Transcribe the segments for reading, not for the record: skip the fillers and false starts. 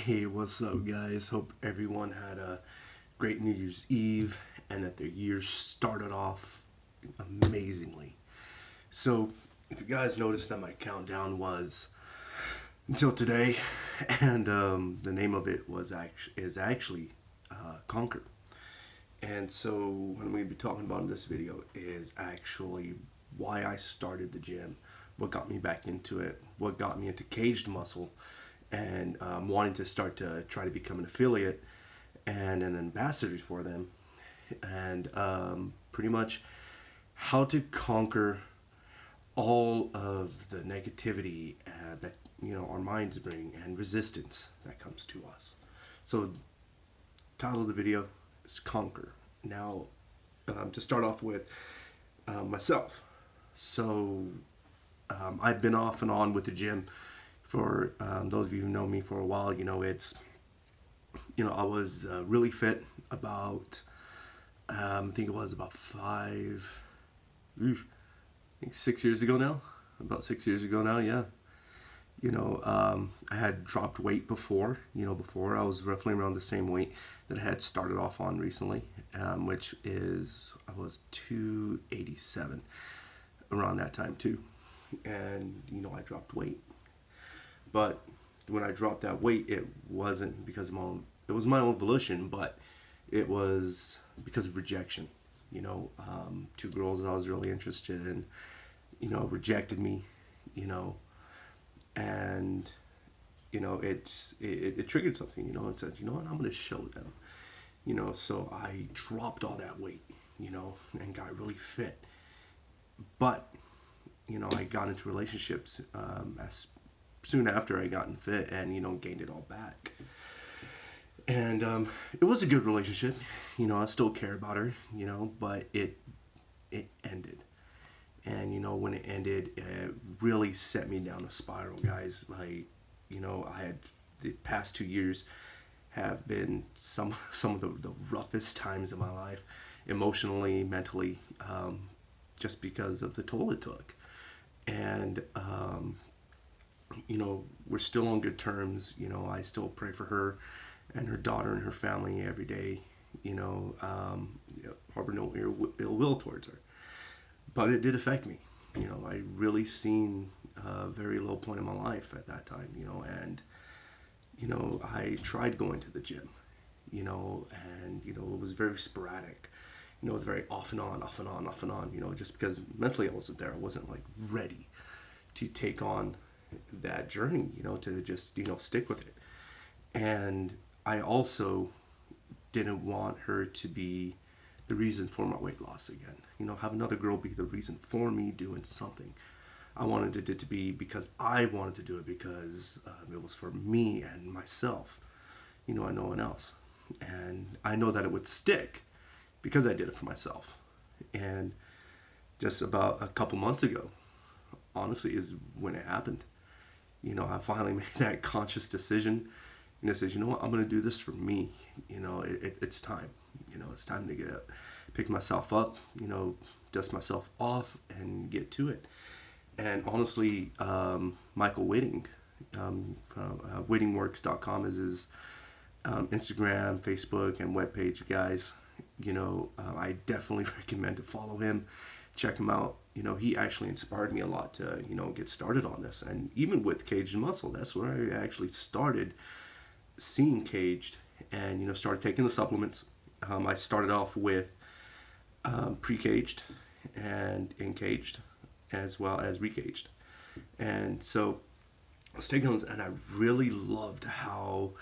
Hey, what's up, guys? Hope everyone had a great New Year's Eve and that their year started off amazingly. So, if you guys noticed that my countdown was until today, and the name of it is actually Conquer. And so, what I'm going to be talking about in this video is actually why I started the gym, what got me back into it, what got me into caged muscle, and wanting to start to try to become an affiliate and an ambassador for them, and pretty much how to conquer all of the negativity that our minds bring and resistance that comes to us. So, title of the video is Conquer. Now, to start off with myself. So, I've been off and on with the gym for those of you who know me for a while. I was really fit about, I think it was about I think 6 years ago now. About 6 years ago now, yeah. I had dropped weight before. Before I was roughly around the same weight that I had started off on recently, which is I was 287 around that time too, and I dropped weight. But when I dropped that weight, it wasn't because of my own. It was my own volition, but it was because of rejection. Two girls that I was really interested in, rejected me. You know, and it triggered something. It said, what, I'm gonna show them. So I dropped all that weight. And got really fit. But I got into relationships as soon after I gotten fit and gained it all back. And it was a good relationship. I still care about her. But it ended. And when it ended, it really set me down a spiral, guys. I had the past 2 years have been some of the roughest times of my life, emotionally, mentally, just because of the toll it took. And we're still on good terms. I still pray for her and her daughter and her family every day. Harbor no ill will towards her. But it did affect me. I really seen a very low point in my life at that time. And I tried going to the gym. And it was very sporadic. It was very off and on, off and on, off and on. Just because mentally I wasn't there. I wasn't like ready to take on that journey. To just stick with it. And I also didn't want her to be the reason for my weight loss again. Have another girl be the reason for me doing something. I wanted it to be because I wanted to do it because it was for me and myself, and no one else. And I know that it would stick because I did it for myself. And just about a couple months ago, honestly, is when it happened. I finally made that conscious decision. Says, what, I'm going to do this for me. It's time. It's time to get up, pick myself up, dust myself off and get to it. And honestly, Michael Whitting from whittingworks.com is his Instagram, Facebook, and webpage, guys. I definitely recommend to follow him, check him out. He actually inspired me a lot to, get started on this. And even with Caged Muscle, that's where I actually started seeing Caged and, started taking the supplements. I started off with pre-caged and encaged as well as recaged. And so I was taking those and I really loved how,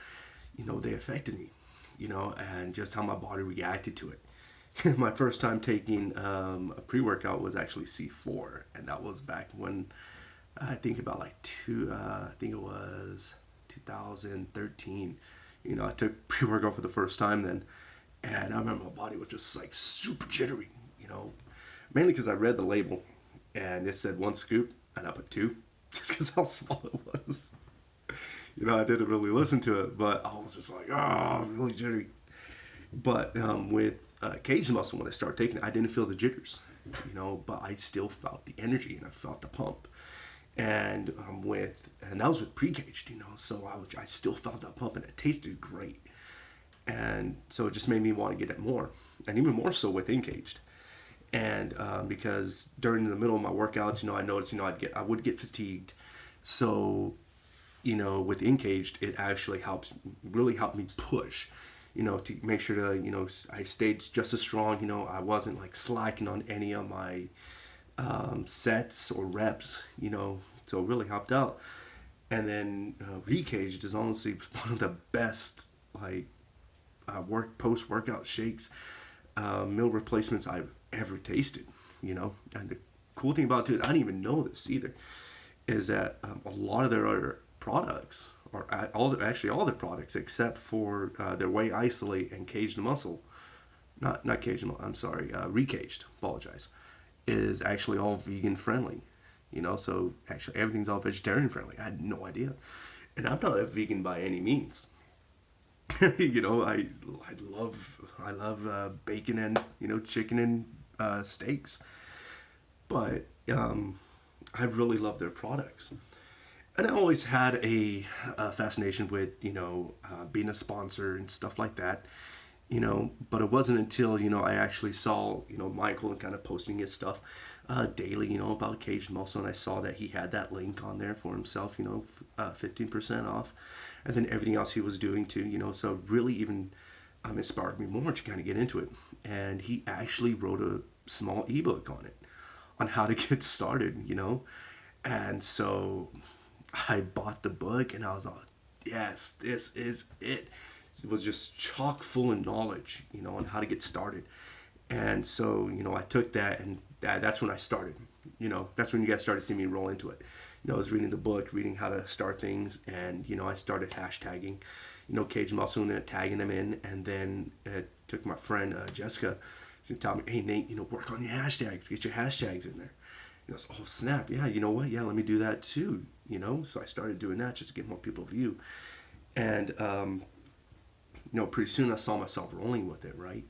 they affected me, and just how my body reacted to it. My first time taking a pre-workout was actually C4, and that was back when I think about I think it was 2013. I took pre-workout for the first time then, and I remember my body was just like super jittery, mainly because I read the label and it said 1 scoop and I put 2 just because how small it was. I didn't really listen to it, but I was just like, really jittery. But with cage muscle, when I started taking it, I didn't feel the jitters, but I still felt the energy and I felt the pump. and and that was with pre-caged, so I still felt that pump and it tasted great, and so it just made me want to get it more, and even more so with engaged. And because during the middle of my workouts, I noticed, I would get fatigued, so with engaged, it actually really helped me push, to make sure to, I stayed just as strong. I wasn't like slacking on any of my sets or reps, so it really helped out. And then Recaged is honestly one of the best like post workout shakes, meal replacements I've ever tasted. And the cool thing about it, I didn't even know this either, is that a lot of their other products, or actually all their products except for their Whey Isolate and Caged Muscle, not Caged, I'm sorry, Recaged, apologize, is actually all vegan friendly. So actually everything's all vegetarian friendly. I had no idea, and I'm not a vegan by any means. I love bacon and chicken and steaks, but I really love their products. And I always had a fascination with being a sponsor and stuff like that. But it wasn't until I actually saw Michael and kind of posting his stuff daily, about Caged Muscle, and I saw that he had that link on there for himself, 15% off, and then everything else he was doing too, so really even inspired me more to kind of get into it. And he actually wrote a small ebook on it, on how to get started, and so I bought the book and I was like, yes, this is it. It was just chock full of knowledge, on how to get started. And so, I took that, and that's when I started. That's when you guys started seeing me roll into it. I was reading the book, reading how to start things, and, I started hashtagging, Caged Muscle, and tagging them in. And then it took my friend Jessica to tell me, hey, Nate, work on your hashtags, get your hashtags in there. So, oh, snap, yeah, you know what? Yeah, let me do that too, So I started doing that just to get more people view. And, pretty soon I saw myself rolling with it, right?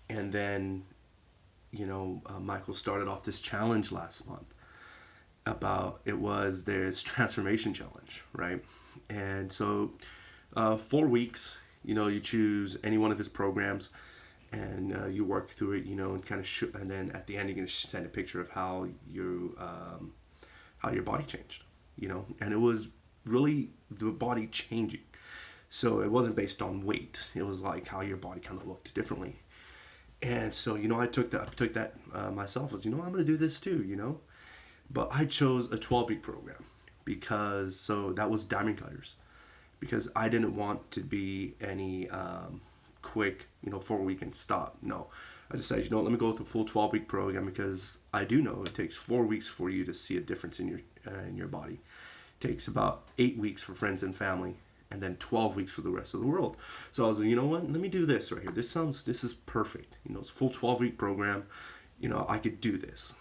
And then, Michael started off this challenge last month about there's transformation challenge, right? And so 4 weeks, you choose any one of his programs, and you work through it, and kind of and then at the end you're going to send a picture of how your body changed, and it was really the body changing. So it wasn't based on weight. It was like how your body kind of looked differently. And so, I took that myself as, I'm going to do this too, But I chose a 12-week program so that was Diamond Cutters, because I didn't want to be any quick, 4 week and stop. No, I decided, let me go with the full 12-week program, because I do know it takes 4 weeks for you to see a difference in your body. It takes about 8 weeks for friends and family, and then 12 weeks for the rest of the world. So I was like, you know what? Let me do this right here. This is perfect. It's a full 12-week program. I could do this.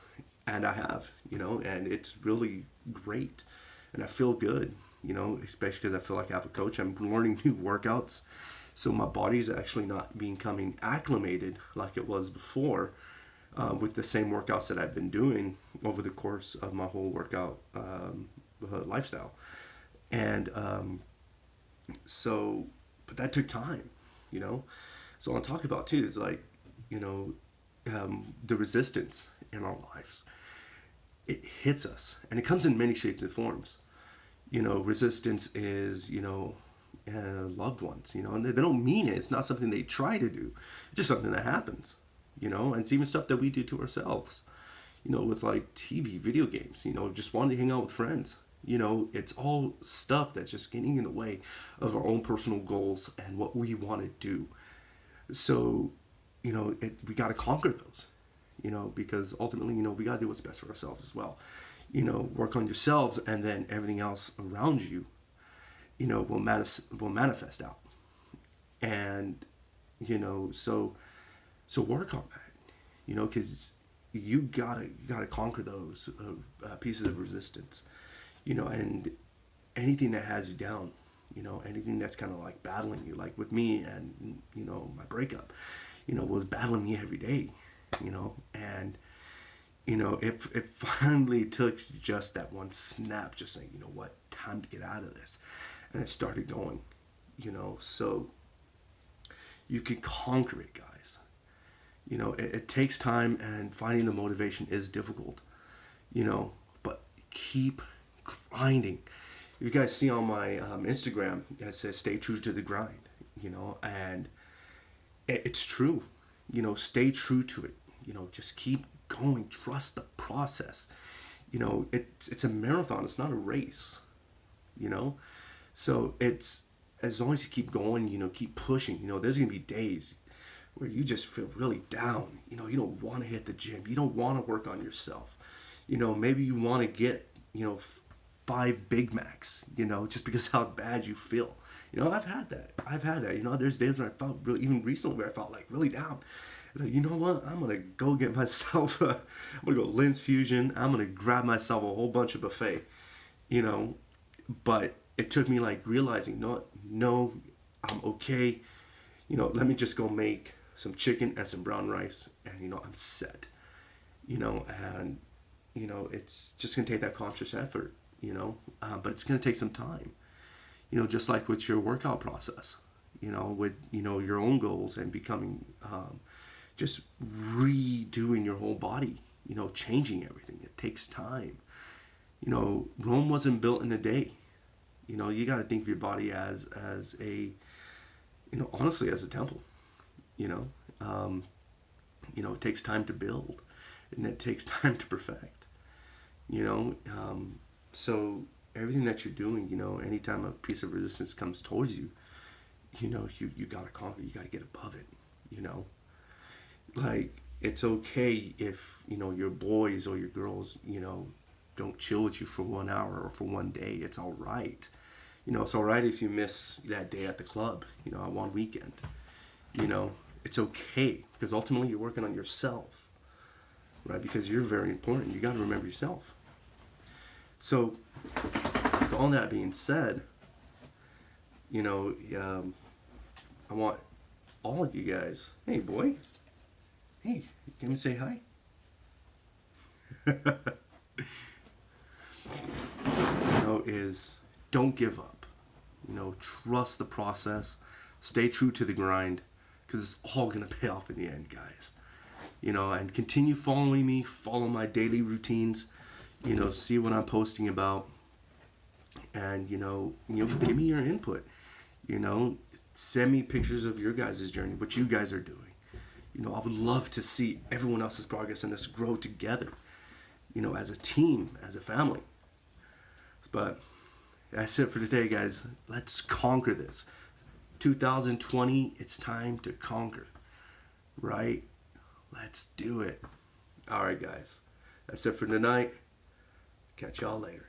And I have, and it's really great. And I feel good, especially because I feel like I have a coach. I'm learning new workouts. So my body's actually not becoming acclimated like it was before, with the same workouts that I've been doing over the course of my whole workout lifestyle. And so, but that took time, So what I'm talking about too is like, the resistance in our lives. It hits us, and it comes in many shapes and forms. Resistance is, loved ones, and they don't mean it. It's not something they try to do. It's just something that happens, and it's even stuff that we do to ourselves, with like TV, video games, just wanting to hang out with friends. It's all stuff that's just getting in the way of our own personal goals and what we want to do. So, we got to conquer those, because ultimately, we got to do what's best for ourselves as well. Work on yourselves, and then everything else around you, will manifest out. And, so work on that, because you gotta conquer those pieces of resistance, and anything that has you down, anything that's kind of like battling you, like with me and, my breakup, was battling me every day, and, it finally took just that one snap, just saying, you know what, time to get out of this. And I started going, so you can conquer it, guys. It takes time, and finding the motivation is difficult, but keep grinding. You guys see on my Instagram, it says stay true to the grind, and it's true. Stay true to it. Just keep going. Trust the process. It's a marathon. It's not a race. So it's, as long as you keep going, keep pushing. There's gonna be days where you just feel really down. You don't want to hit the gym. You don't want to work on yourself. Maybe you want to get 5 Big Macs. Just because how bad you feel. I've had that. There's days when I felt really, even recently, where I felt like really down. Like, you know what? I'm gonna go get myself. I'm gonna go Lynn's Fusion. I'm gonna grab myself a whole bunch of buffet. But it took me like realizing, no, I'm okay. Let me just go make some chicken and some brown rice, and I'm set. And it's just gonna take that conscious effort. But it's gonna take some time. Just like with your workout process. With your own goals and becoming, just redoing your whole body. Changing everything. It takes time. Rome wasn't built in a day. You got to think of your body as a, honestly, as a temple. It takes time to build, and it takes time to perfect. So everything that you're doing, anytime a piece of resistance comes towards you, you gotta conquer. You gotta get above it. Like, it's okay if your boys or your girls don't chill with you for 1 hour or for one day. It's all right. It's all right if you miss that day at the club, on one weekend. It's okay, because ultimately you're working on yourself, right? Because you're very important. You got to remember yourself. So, with all that being said, I want all of you guys. Hey, boy. Hey, can you say hi? Is don't give up. Trust the process. Stay true to the grind, because it's all going to pay off in the end, guys. And continue following me. Follow my daily routines. See what I'm posting about. And, give me your input. Send me pictures of your guys' journey, what you guys are doing. I would love to see everyone else's progress and us grow together, as a team, as a family. But that's it for today, guys. Let's conquer this. 2020, it's time to conquer, right? Let's do it. All right, guys. That's it for tonight. Catch y'all later.